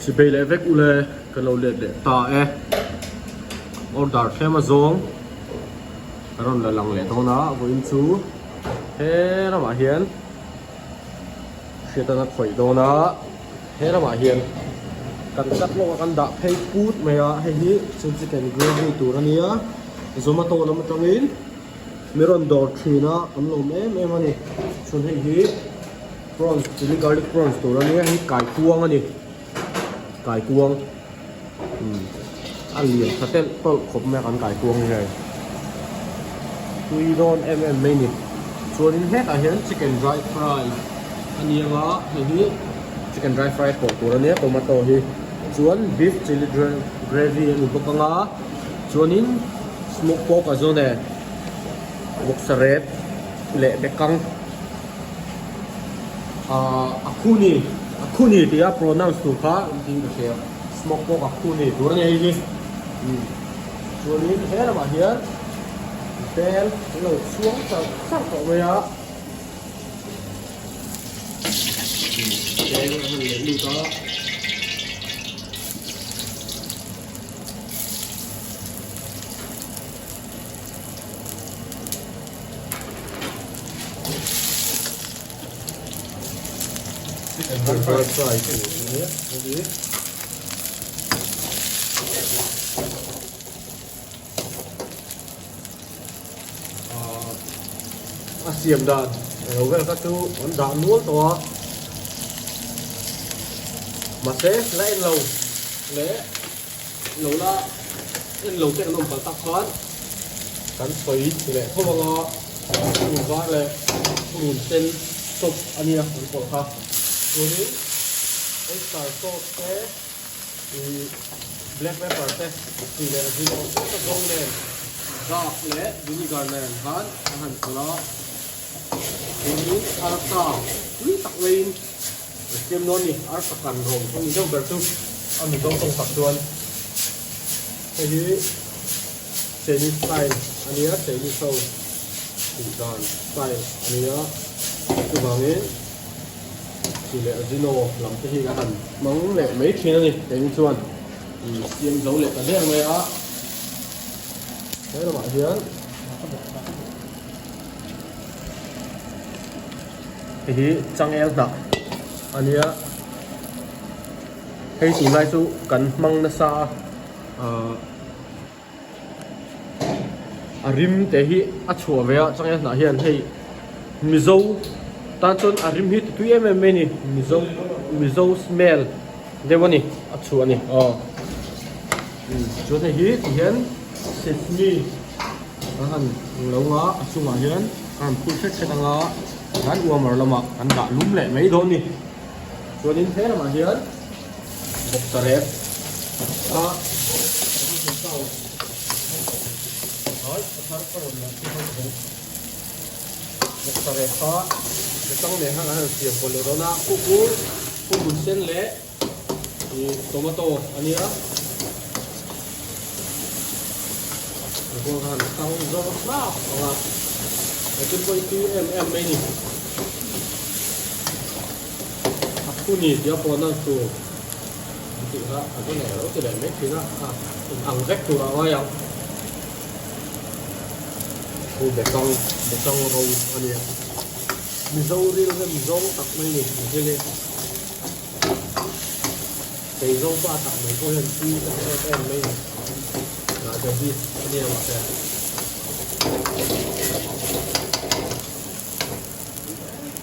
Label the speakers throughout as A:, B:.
A: si bay le vek ule kan lo le de ta e order thêm mà zong ron la lang le to na go in chu he ra ma hian ta na khoi do na he ra ma hian kan sak lo kan da phei put me a he hi chun chicken gravy tur ania zomato lam tangin meron dor thina am lo em ani chun he hi prawns chili garlic prawns tur ania hi kai kuang ani kai kuang ăn liền thật tên tôi khop mẹ con cải cuồng như này tuy don em mấy nè chuột đến hết là hiện chicken dry fry anh em đó thì chicken dry fry của tụi nó tomato thì chuột beef chili gravy anh có con á chuột đến smoke pork ở chỗ này bột seret lệ bê căng akuni thì pronounce tụi khác thì được smoke pork akuni tụi nó gì chuột đến hết là mà hiện tên lột xuống sắc của mình á đây là mình đi có xiêm đàn ở về các chú ăn đàn nuốt to mà thế lấy lầu lấy lầu là lầu cái nồng phải tắc khoan cắn phấy để không bao ngò dùng gói này dùng trên sụp anh em còn còn ha rồi đi cái sài sốt thế thì black pepper thế thì là gì nó sẽ không này ra lấy vinegar này hắn hành của nó ini arta ini tak lain kem non ni arta kan rom không đâu bertu anh mình không phát tuan jadi Chinese style anh ấy Chinese show dan style anh ấy cái bangin chỉ lệ Gino làm cái gì cả hẳn mong lệ mấy khi nữa đi đến chuan xiêm dấu lệ cả đen này á thế là bạn hiến thì chẳng em đó anh ấy hay tìm lại số cần măng nó xa rim te hi a chua ve chẳng em là hiện hay mizo ta chọn rim hit tụi em ni mizo smell đây vâng ni a chua ni chỗ này hi thì hiện sesame hắn lâu á chung mà hiện hắn phun chất cái năng á hắn uống mà làm mà hắn đã lúm lệ mấy đốn đi cho đến thế là mà hiến một tờ rét đó một tờ rét đó trong này hắn tiệm của lửa đó na cú bún sen lệ thì tomato anh nhớ hắn tao rất là cái quay tí em mấy nè akuni dia pernah tu itu lah aku ni orang tu dah make kita ang rek tu awak yang bekong rau ani mizo real kan mizo tak mấy nè cái này cái rau ba tak mấy có hiện chi em mấy nè là cái gì cái này là cái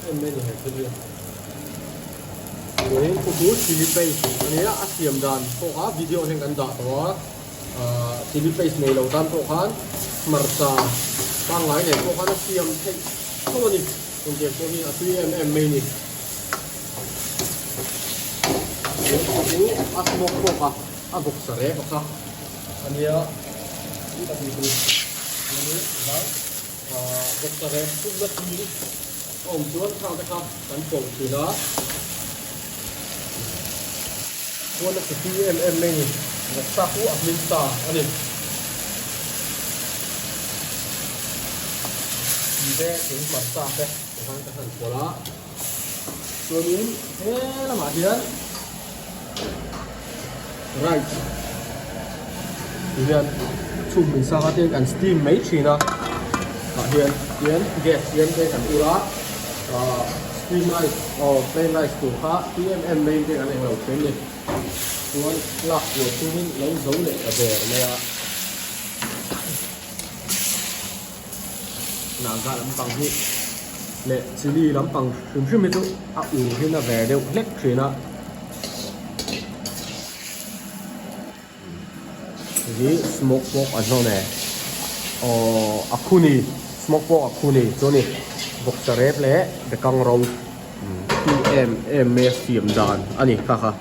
A: em mấy nè cái gì rồi cô chú chili paste anh ấy ăn xiêm đàn cô á video hình ảnh đó chili paste này lâu tan cô khán marsa tăng lại này cô khán ăn xiêm thấy không có gì còn tiền cô đi tùy em mấy nè rồi cô chú ăn smoke cô ăn bột sả ré cô anh ấy đi tập đi anh ấy bột sả ré cũng rất nhiều ôm xuống sao thế không cắn phồng từ đó cô nó cứ tùy em mấy nè một sa cú ăn min sa anh ấy đểถึงmặt sa đây hàng cái hàng của nó rồi miếng thế là mà hiến rice hiện chụp mình sang cái tiền steam mấy chỉ nó hiện hiện gas hiện cái urat steam rice plain rice của khác PMM main cái này là cái này cuốn lạc của chúng mình lấy dấu để ở về này nàng ra lắm bằng hết lệ chili lắm bằng chúng chưa biết đâu thế là về đều hết chuyện đó cái smoke pork ở chỗ này akuni smoke pork akuni chỗ này bọc sả rép lẽ để căng rau em xiêm đàn anh ấy khác à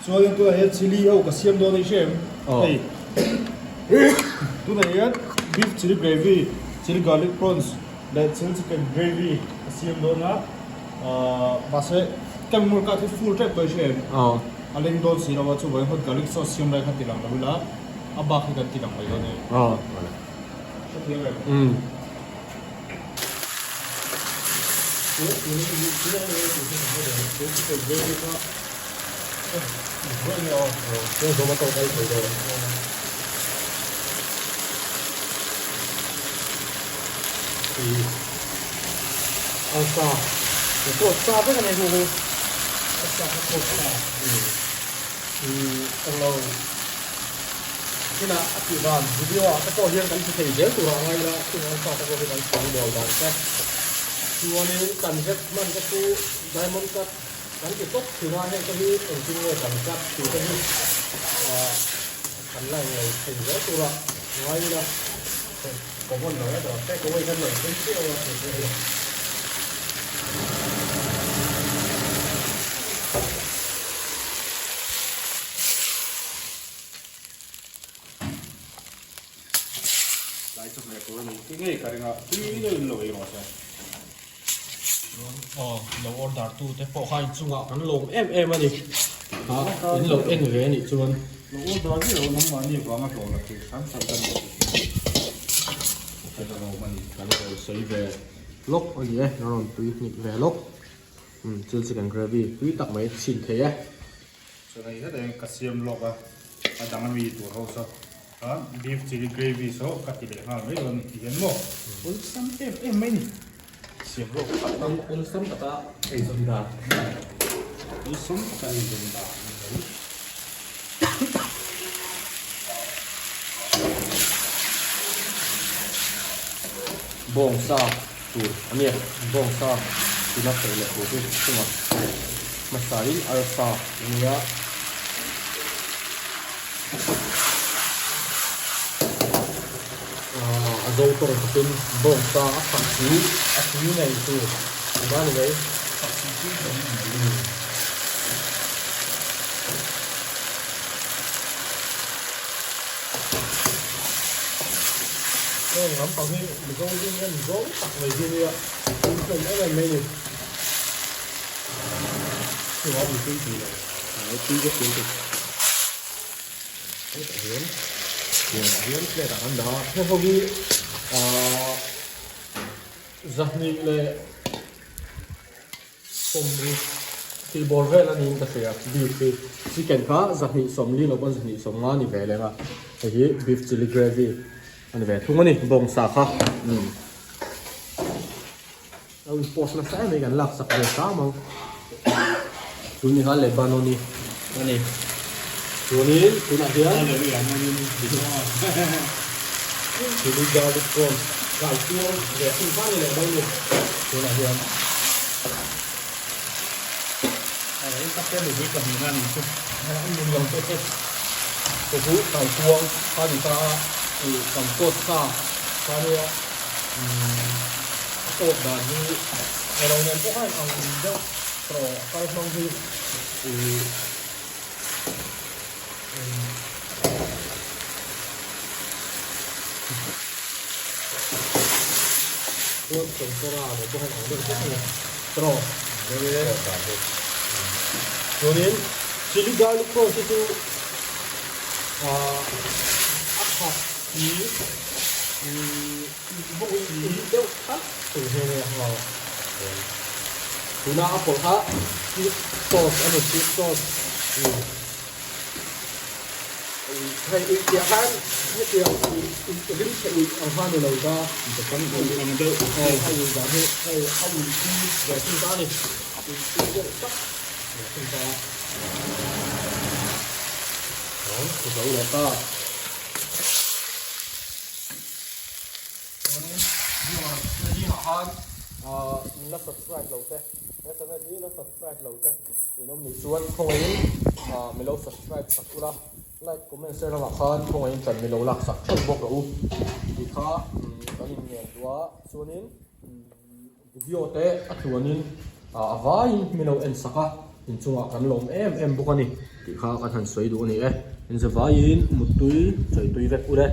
B: so yung tu ay chili au kasiam do ni shem hey tu này beef chili gravy chili garlic prawns that chili chicken gravy kasiam do na base kam mur ka full trap ko shem aleng do si rawa chu vai hot garlic sauce siam rai khati lang la aba khi kan ti lang bai do ne so thiang ai
A: cái số mà tôi thấy rồi thì sao cái cột sao với cái này rồi sao cái cột này thì trong lâu cái là áp dụng vào video cái cột hiện cái thể chế của họ ngay là khi nó sao cái cột hiện cái đều đàn cái thì anh ấy cần rất mạnh cái khu diamond cut cái tốt thì ngoài hay cái ở trên người cần cắt thì cái phần này thành rất tốt rồi ngoài ra có một nói là cái có cái này cũng tiêu thì
B: lại chụp này của mình cái này cái này cái này lỗi rồi sao
A: lẩu order tu te po khai chung ngạo kan lồng em ani ha in lẩu en ve ni chuan
B: lẩu order cái lẩu nóng mà nhiều quá mà lẩu là cái sáng sáng tân cái lẩu mà
A: kan lẩu sấy về lốc ơi nhé nó còn tùy nhịp về lốc chili chicken gravy tùy tặng mấy xin thế á
B: so này hết đấy cà xiêm lọc à đang ăn mì tủa hậu sao beef chili gravy so cắt thì để hàng mấy lần thì hiện mò ôi xăm em mấy xiêm lọc
A: anh sắm cả ta cái gì đó
B: ôi xăm cái gì đó
A: bông sa anh nhé bông sa thì nó phải là của cái mà masari alsa ini ya dầu tỏi của bông sa thậm chí này từ đó là đấy ngắm bằng cái mình có cái gỗ tặng về kia ạ cũng cần cái này mấy này thì nó bị cái gì này nó tí cái tiếng kịch cái hiến cái là ăn đó theo không đi giặc nhị là xong đi thì bò về là nhìn ta sẽ beef thì chỉ cần phá giặc nhị xong đi nó vẫn giặc nhị xong ngon thì về lại mà thì beef chili gravy anh về thùng này bông xà khá post là sẽ mấy cái lạc sạc về sao mà chúng mình hay Lebanoni anh này chúng này chúng là gì á chúng đi ra được không gạo chua để xin phát này đâu nhỉ chúng là gì anh
B: đấy sắp xếp được cái cầm ngan chứ
A: anh nhìn lòng tốt hết cái cú gạo chua pha gì ta thì cầm tốt sao pha nữa tốt là như ở đâu nên có hai thằng đâu rồi cái phong gì thì tôi trồng cho ra để tôi không được rất nhiều rồi rồi đến chili garlic pro thì tôi áp hạt ý bộ ý đâu khác từ hè vào tuna apple ha sauce ano sweet sauce hay ít tiệt han hay tiệt ít sẽ ít ở hoa này lâu ra
B: จะต้องทำมันด้วย
A: hay dùng giá hay không dùng chi về sinh ta này chi rất chắc về sinh ta đó thì dấu là ta đi họ han nó subscribe lâu thế nó sẽ đi nó subscribe lâu thế thì nó mình xuống không ấy mình lâu subscribe sắp ra like comment share là khan không ai chọn mình lâu lạc sắc không bốc đâu thì khá anh nhìn đó số nín video thế số nín vai mình lâu en saka in chung kan lom em bốc anh thì khá kan han soi đủ này em in sẽ vai in một túi chơi túi vẹt u đấy